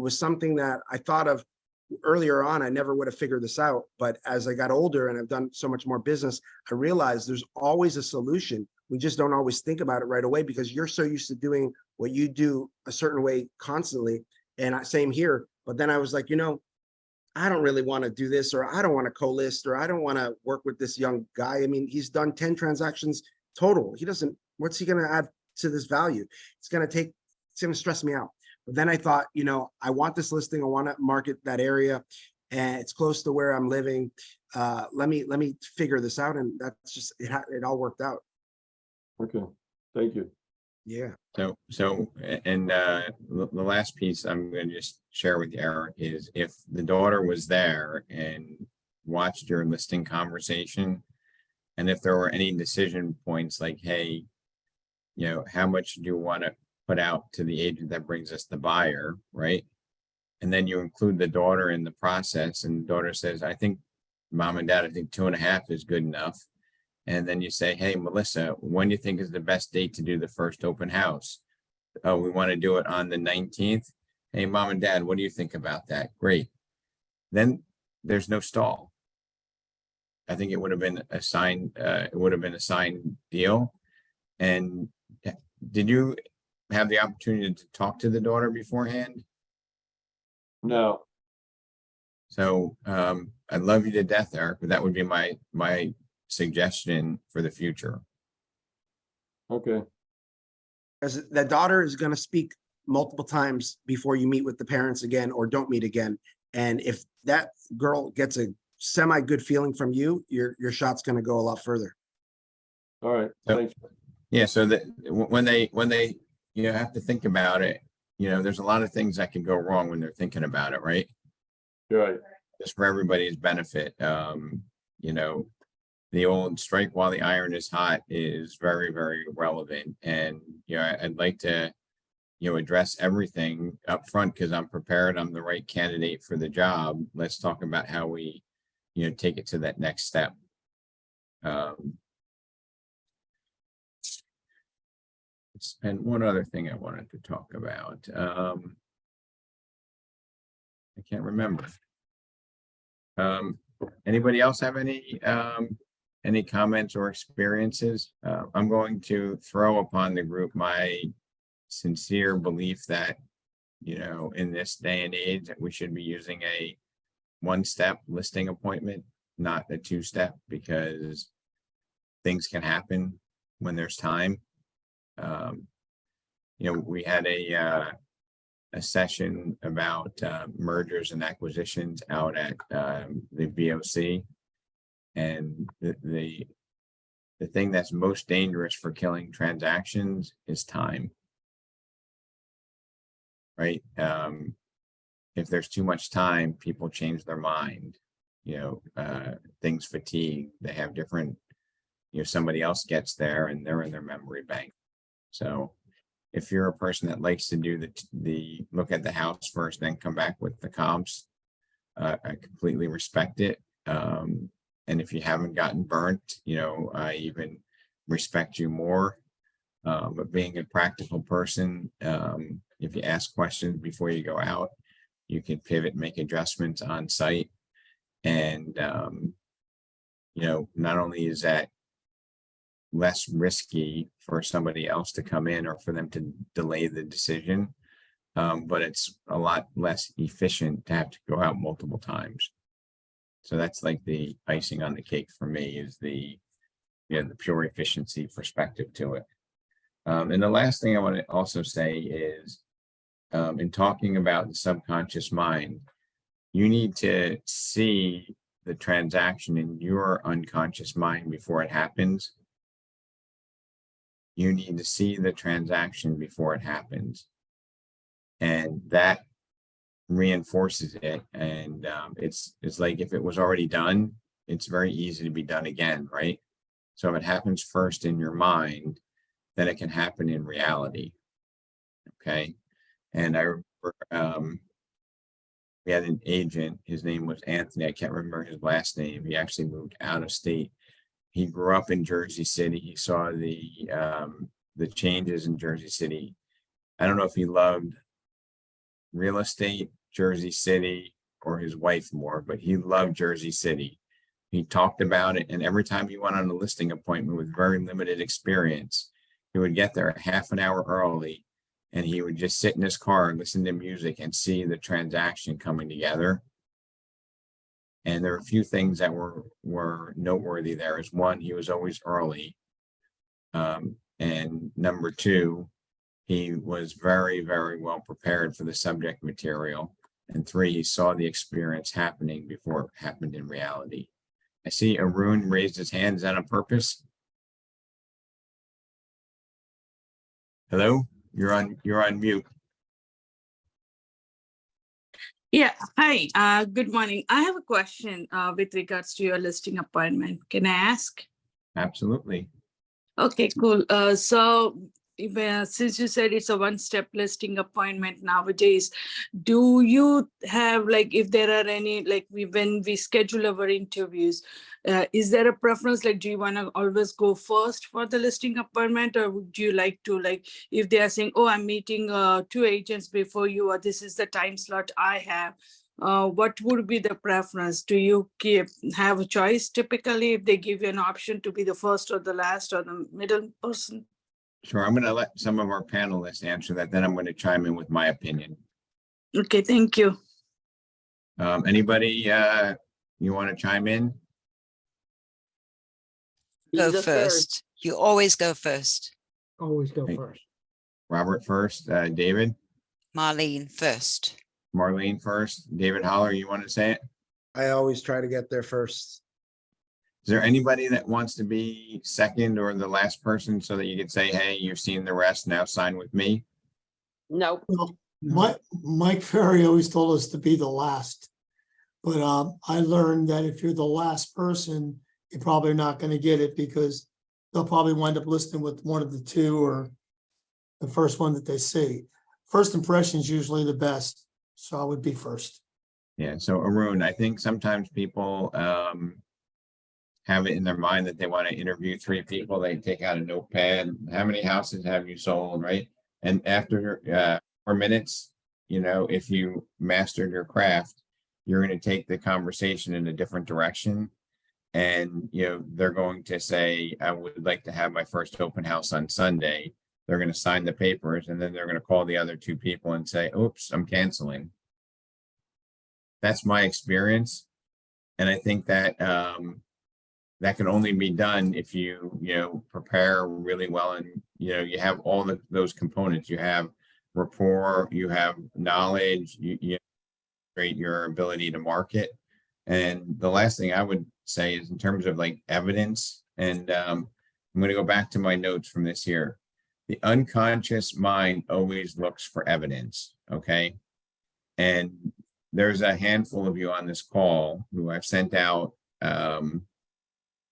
Speaker 13: something that I thought of earlier on. I never would have figured this out. But as I got older and I've done so much more business, I realized there's always a solution. We just don't always think about it right away because you're so used to doing what you do a certain way constantly. And same here. But then I was like, you know, I don't really want to do this, or I don't want to co-list, or I don't want to work with this young guy. I mean, he's done 10 transactions total. What's he going to add to this value? It's going to stress me out. But then I thought, you know, I want this listing. I want to market that area and it's close to where I'm living. Let me figure this out. And that's just, it all worked out.
Speaker 7: Okay, thank you.
Speaker 13: Yeah.
Speaker 5: So, and the last piece I'm going to just share with you, Eric, is if the daughter was there and watched your listing conversation, and if there were any decision points like, hey, you know, how much do you want to put out to the agent that brings us the buyer, right? And then you include the daughter in the process, and the daughter says, I think, Mom and Dad, I think 2.5 is good enough. And then you say, hey, Melissa, when do you think is the best date to do the first open house? Oh, we want to do it on the 19th. Hey, Mom and Dad, what do you think about that? Great. Then there's no stall. I think it would have been a signed, deal. And did you have the opportunity to talk to the daughter beforehand?
Speaker 7: No.
Speaker 5: So I love you to death, Eric, but that would be my suggestion for the future.
Speaker 7: Okay.
Speaker 13: As the daughter is going to speak multiple times before you meet with the parents again or don't meet again. And if that girl gets a semi good feeling from you, your shot's going to go a lot further.
Speaker 7: All right.
Speaker 5: So,
Speaker 7: thanks.
Speaker 5: yeah. So that when they have to think about it, you know, there's a lot of things that can go wrong when they're thinking about it, right?
Speaker 7: You're right.
Speaker 5: Just for everybody's benefit. You know, the old strike while the iron is hot is very, very relevant. And, you know, I'd like to, you know, address everything up front because I'm prepared. I'm the right candidate for the job. Let's talk about how we, you know, take it to that next step. And one other thing I wanted to talk about. I can't remember. Anybody else have any comments or experiences? I'm going to throw upon the group my sincere belief that, you know, in this day and age that we should be using a one-step listing appointment, not a two-step, because things can happen when there's time. You know, we had a session about mergers and acquisitions out at the BOC. And the thing that's most dangerous for killing transactions is time. Right? If there's too much time, people change their mind. You know, things fatigue. They have different, you know, somebody else gets there and they're in their memory bank. So if you're a person that likes to do the look at the house first, then come back with the comps, I completely respect it. And if you haven't gotten burnt, you know, I even respect you more. But being a practical person, if you ask questions before you go out, you can pivot, make adjustments on site. And, you know, not only is that less risky for somebody else to come in or for them to delay the decision, but it's a lot less efficient to have to go out multiple times. So that's like the icing on the cake for me, is the, you know, the pure efficiency perspective to it. And the last thing I want to also say is, in talking about the subconscious mind, you need to see the transaction in your unconscious mind before it happens. You need to see the transaction before it happens. And that reinforces it. And it's like, if it was already done, it's very easy to be done again, right? So if it happens first in your mind, then it can happen in reality. Okay. And I remember we had an agent, his name was Anthony. I can't remember his last name. He actually moved out of state. He grew up in Jersey City. He saw the changes in Jersey City. I don't know if he loved real estate, Jersey City, or his wife more, but he loved Jersey City. He talked about it, and every time he went on a listing appointment with very limited experience, he would get there a half an hour early, and he would just sit in his car and listen to music and see the transaction coming together. And there are a few things that were noteworthy there. Is one, he was always early. And number two, he was very, very well prepared for the subject material. And three, he saw the experience happening before it happened in reality. I see Arun raised his hand. Is that on purpose? Hello, you're on mute.
Speaker 14: Yeah, hi, good morning. I have a question with regards to your listing appointment. Can I ask?
Speaker 5: Absolutely.
Speaker 14: Okay, cool. So since you said it's a one-step listing appointment nowadays, do you have, like, if there are any, like, when we schedule our interviews, is there a preference? Like, do you want to always go first for the listing appointment, or would you like to, like, if they are saying, oh, I'm meeting 2 agents before you, or this is the time slot I have, what would be the preference? Do you have a choice typically if they give you an option to be the first or the last or the middle person?
Speaker 5: Sure, I'm going to let some of our panelists answer that, then I'm going to chime in with my opinion.
Speaker 14: Okay, thank you.
Speaker 5: Anybody you want to chime in?
Speaker 14: Go first.
Speaker 15: You always go first.
Speaker 3: Always go
Speaker 5: Hey.
Speaker 3: first.
Speaker 5: Robert first, David?
Speaker 15: Marlene first.
Speaker 5: Marlene first. David Holler, you want to say it?
Speaker 13: I always try to get there first.
Speaker 5: Is there anybody that wants to be second or the last person so that you could say, hey, you've seen the rest, now sign with me?
Speaker 12: Nope.
Speaker 8: Well, Mike Ferry always told us to be the last. But I learned that if you're the last person, you're probably not going to get it, because they'll probably wind up listing with one of the two or the first one that they see. First impression is usually the best. So I would be first.
Speaker 5: Yeah, so Arun, I think sometimes people have it in their mind that they want to interview 3 people. They take out a notepad. How many houses have you sold, right? And after 4 minutes, you know, if you mastered your craft, you're going to take the conversation in a different direction. And, you know, they're going to say, I would like to have my first open house on Sunday. They're going to sign the papers, and then they're going to call the other 2 people and say, oops, I'm canceling. That's my experience. And I think that that can only be done if you prepare really well, and you have all those components. You have rapport, you have knowledge, you create your ability to market. And the last thing I would say is in terms of like evidence, and I'm going to go back to my notes from this year. The unconscious mind always looks for evidence, okay? And there's a handful of you on this call who I've sent out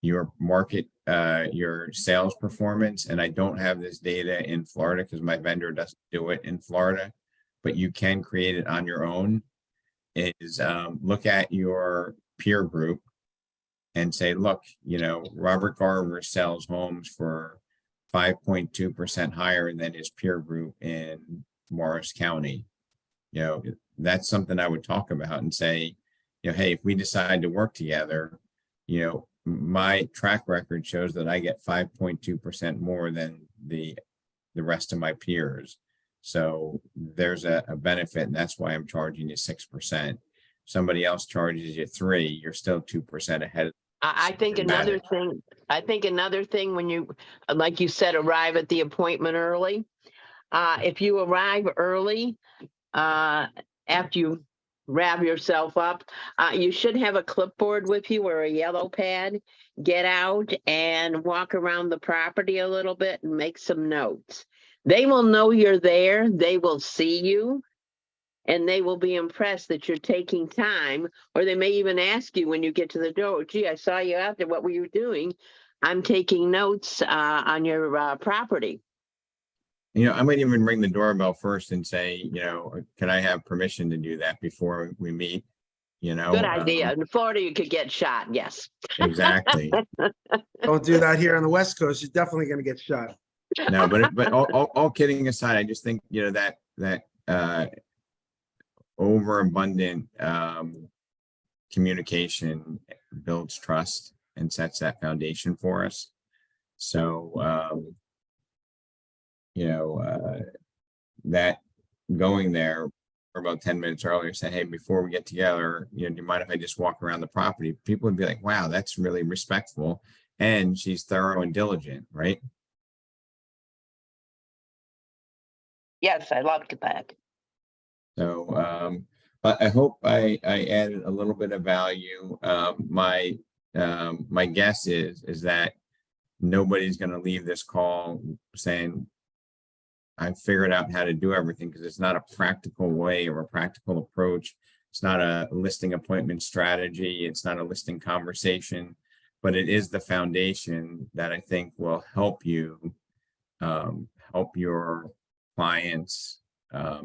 Speaker 5: your market, your sales performance, and I don't have this data in Florida because my vendor doesn't do it in Florida, but you can create it on your own. Is look at your peer group and say, look, Robert Garver sells homes for 5.2% higher than his peer group in Morris County. That's something I would talk about and say, hey, if we decide to work together, my track record shows that I get 5.2% more than the rest of my peers. So there's a benefit, and that's why I'm charging you 6%. Somebody else charges you 3%, you're still 2% ahead.
Speaker 12: I think another thing when you, like you said, arrive at the appointment early. If you arrive early, after you wrap yourself up, you should have a clipboard with you or a yellow pad. Get out and walk around the property a little bit and make some notes. They will know you're there. They will see you. And they will be impressed that you're taking time, or they may even ask you when you get to the door, gee, I saw you out there. What were you doing? I'm taking notes on your property.
Speaker 5: I might even ring the doorbell first and say, can I have permission to do that before we meet?
Speaker 12: Good idea. In Florida, you could get shot. Yes.
Speaker 5: Exactly.
Speaker 13: Don't do that here on the West Coast. You're definitely going to get shot.
Speaker 5: No, but all kidding aside, I just think, that overabundant communication builds trust and sets that foundation for us. So, that going there for about 10 minutes earlier, say, hey, before we get together, do you mind if I just walk around the property? People would be like, wow, that's really respectful. And she's thorough and diligent, right?
Speaker 12: Yes, I loved that.
Speaker 5: So, but I hope I added a little bit of value. My guess is that nobody's going to leave this call saying, I figured out how to do everything, because it's not a practical way or a practical approach. It's not a listing appointment strategy. It's not a listing conversation, but it is the foundation that I think will help you, help your clients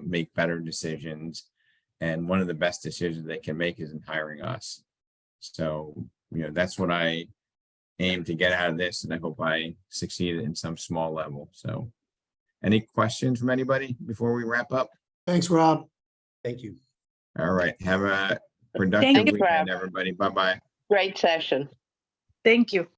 Speaker 5: make better decisions. And one of the best decisions they can make is in hiring us. So, that's what I aim to get out of this. And I hope I succeeded in some small level. So any questions from anybody before we wrap up?
Speaker 8: Thanks, Rob.
Speaker 13: Thank you.
Speaker 5: All right. Have a productive
Speaker 12: you,
Speaker 5: weekend,
Speaker 12: Rob.
Speaker 5: everybody. Bye-bye.
Speaker 12: Great session.
Speaker 14: Thank you.